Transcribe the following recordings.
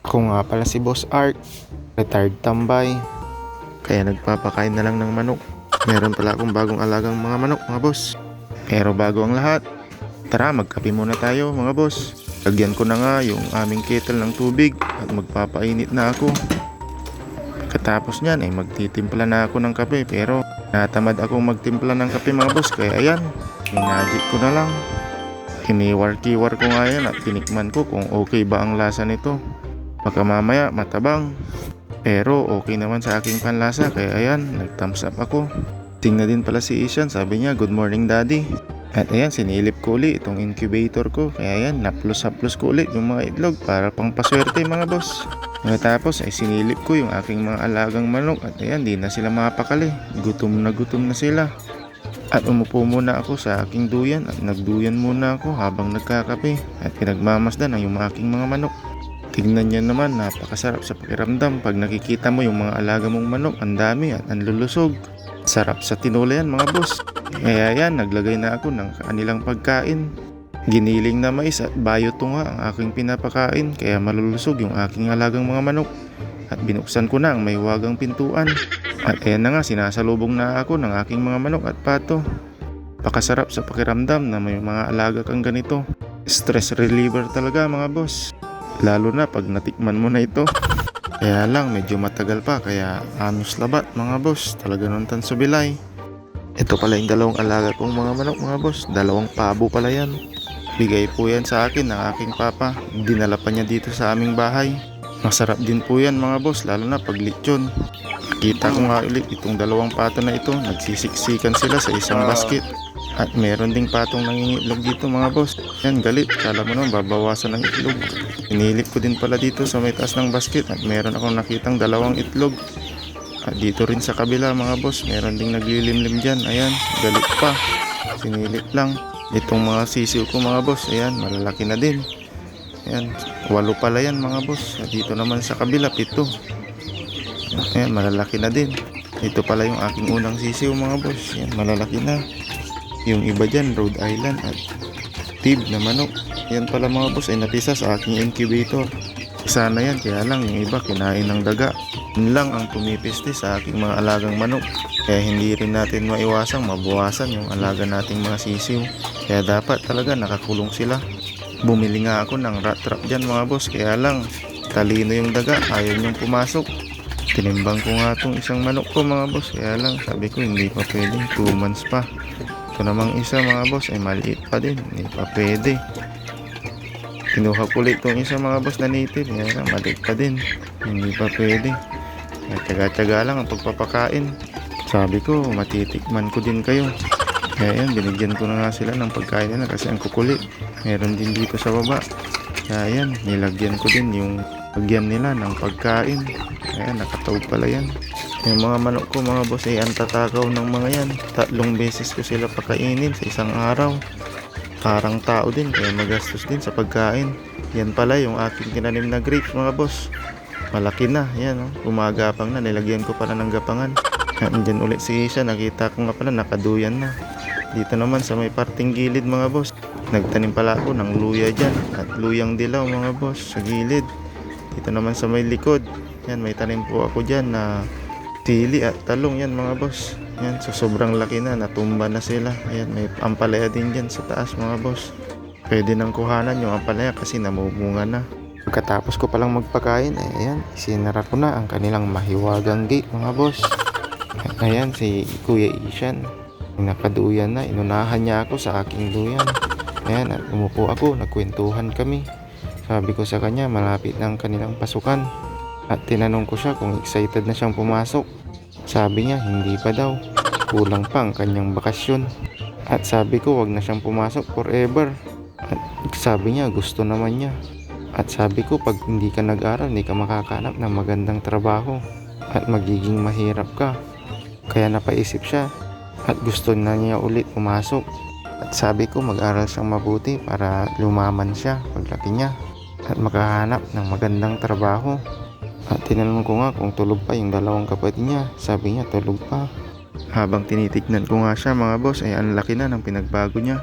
Ako nga pala si Boss Art, retired tambay, kaya nagpapakain na lang ng manok. Meron pala akong bagong alagang mga manok mga boss. Pero bago ang lahat, tara magkape muna tayo mga boss. Lagyan ko na nga yung aming kettle ng tubig at magpapainit na ako. Katapos nyan ay magtitimpla na ako ng kape, pero natamad akong magtimpla ng kape mga boss, kaya ayan, minagic ko na lang. Kiniwar-kiwar ko nga yan at tinikman ko kung okay ba ang lasa nito. Baka mamaya matabang, pero okay naman sa aking panlasa, kaya ayan, nag-thumbs up ako. Tingnan din pala si Ishan, sabi niya good morning daddy. At ayan, sinilip ko ulit itong incubator ko, kaya ayan, naplos-haplos ko ulit yung mga itlog para pang paswerte mga boss. Tapos ay sinilip ko yung aking mga alagang manok at ayan, di na sila mapakali, gutom na sila. At umupo muna ako sa aking duyan at nagduyan muna ako habang nagkakape at pinagmamasdan ang yung aking mga manok. Tignan niya naman, napakasarap sa pakiramdam pag nakikita mo yung mga alaga mong manok, ang dami at ang lulusog. Sarap sa tinola yan mga boss. Kaya yan, naglagay na ako ng kanilang pagkain. Giniling na mais at bayoto nga ang aking pinapakain, kaya malulusog yung aking alagang mga manok. At binuksan ko na ang may wagang pintuan. At ayan na nga, sinasalubong na ako ng aking mga manok at pato. Pakasarap sa pakiramdam na may mga alaga kang ganito. Stress reliever talaga mga boss. Lalo na pag natikman mo na ito. Kaya lang medyo matagal pa, kaya anos labat mga boss, talaga nung tansubilay. Ito pala yung dalawang alaga kong mga manok mga boss, dalawang pabo pala yan. Bigay po yan sa akin ng aking papa, dinala pa niya dito sa aming bahay. Masarap din po yan mga boss, lalo na pag lechon. Kita ko nga ulit itong dalawang pato na ito, nagsisiksikan sila sa isang basket. At meron ding patong nangingitlog dito mga boss. Yan, galit, kala mo naman babawasan ng itlog. Inilip ko din pala dito sa may taas ng basket at meron akong nakitang dalawang itlog. At dito rin sa kabila mga boss, meron ding naglilimlim dyan. Ayan, galit pa, sinilip lang. Itong mga sisiw ko mga boss, ayan, malalaki na din. Ayan, 8 pala yan mga boss. At dito naman sa kabila, 7. Ayan, malalaki na din. Ito pala yung aking unang sisiw mga boss. Ayan, malalaki na. Yung iba dyan, Rhode Island at tib na manok. Yan pala mga boss ay napisa sa aking incubator. Sana yan, kaya lang yung iba kinain ng daga. Yun lang ang pumipiste sa aking mga alagang manok. Kaya hindi rin natin maiwasang mabawasan yung alaga nating mga sisiw. Kaya dapat talaga nakakulong sila. Bumili nga ako ng rat trap dyan mga boss, kaya lang talino yung daga, ayaw niyong pumasok. Tinimbang ko nga itong isang manok ko mga boss, kaya lang sabi ko hindi pa pwedeng, 2 months pa. Ito namang isa mga boss ay maliit pa din, hindi pa pwede. Kinuha ko ulit itong isa mga boss na native, kaya lang maliit pa din, hindi pa pwede. Tsaga-tsaga lang ang pagpapakain. Sabi ko matitikman ko din kayo. Kaya yan, binigyan ko na nga sila ng pagkain nila kasi ang kukulit. Meron din dito sa baba. Kaya yan, nilagyan ko din yung lagyan nila ng pagkain. Kaya nakataog pala yan. Yung mga manok ko mga boss ay antatakaw ng mga yan. 3 beses ko sila pakainin sa isang araw. Parang tao din, kaya magastos din sa pagkain. Yan pala yung aking tinanim na grapes mga boss. Malaki na, yan gumagapang na, nilagyan ko pala ng gapangan. Andyan ulit si Isha, nakita ko nga pala nakaduyan na. Dito naman sa may parting gilid mga boss, nagtanim pala ako ng luya dyan at luyang dilaw mga boss sa gilid. Dito naman sa may likod, yan may tanim po ako dyan na sili at talong yan mga boss. Yan, so sobrang laki na, natumba na sila. Ayan, may ampalaya din dyan sa taas mga boss. Pwede nang kuhanan yung ampalaya kasi namumunga na. Pagkatapos ko palang magpakain, ayan, isinara ko na ang kanilang mahiwagang gate mga boss. Ayan, si Kuya Ishan, nakaduyan na, inunahan niya ako sa aking duyan. Ayan, at umupo ako, nagkwentuhan kami. Sabi ko sa kanya, malapit na ang kanilang pasukan. At tinanong ko siya kung excited na siyang pumasok. Sabi niya, hindi pa daw, kulang pa ang kanyang bakasyon. At sabi ko, wag na siyang pumasok forever. At sabi niya, gusto naman niya. At sabi ko, pag hindi ka nag-aral, hindi ka makakahanap ng magandang trabaho. At magiging mahirap ka. Kaya napaisip siya at gusto na niya ulit pumasok. At sabi ko mag-aral siyang mabuti para lumaman siya paglaki niya at makahanap ng magandang trabaho. At tinanong ko nga kung tulog pa yung dalawang kapatid niya. Sabi niya tulog pa. Habang tinitignan ko nga siya mga boss ay ang laki na ng pinagbago niya.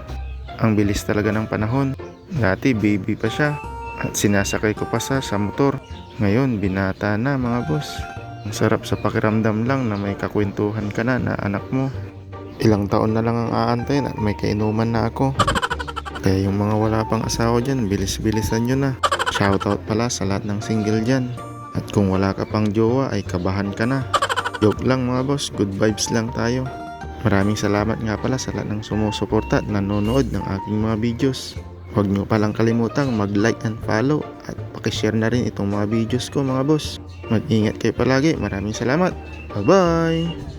Ang bilis talaga ng panahon. Dati baby pa siya At sinasakay ko pa sa motor. Ngayon, binata na mga boss. Ang sarap sa pakiramdam lang na may kakwentuhan ka na anak mo. Ilang taon na lang ang aantayin at may kainuman na ako. Kaya yung mga wala pang asawa dyan, bilis-bilisan nyo na. Shoutout pala sa lahat ng single dyan. At kung wala ka pang jowa ay kabahan ka na. Joke lang mga boss, good vibes lang tayo. Maraming salamat nga pala sa lahat ng sumusuporta at nanonood ng aking mga videos. Huwag nyo palang kalimutang mag-like and follow at pakishare na rin itong mga videos ko mga boss. Mag-ingat kayo palagi. Maraming salamat. Bye-bye!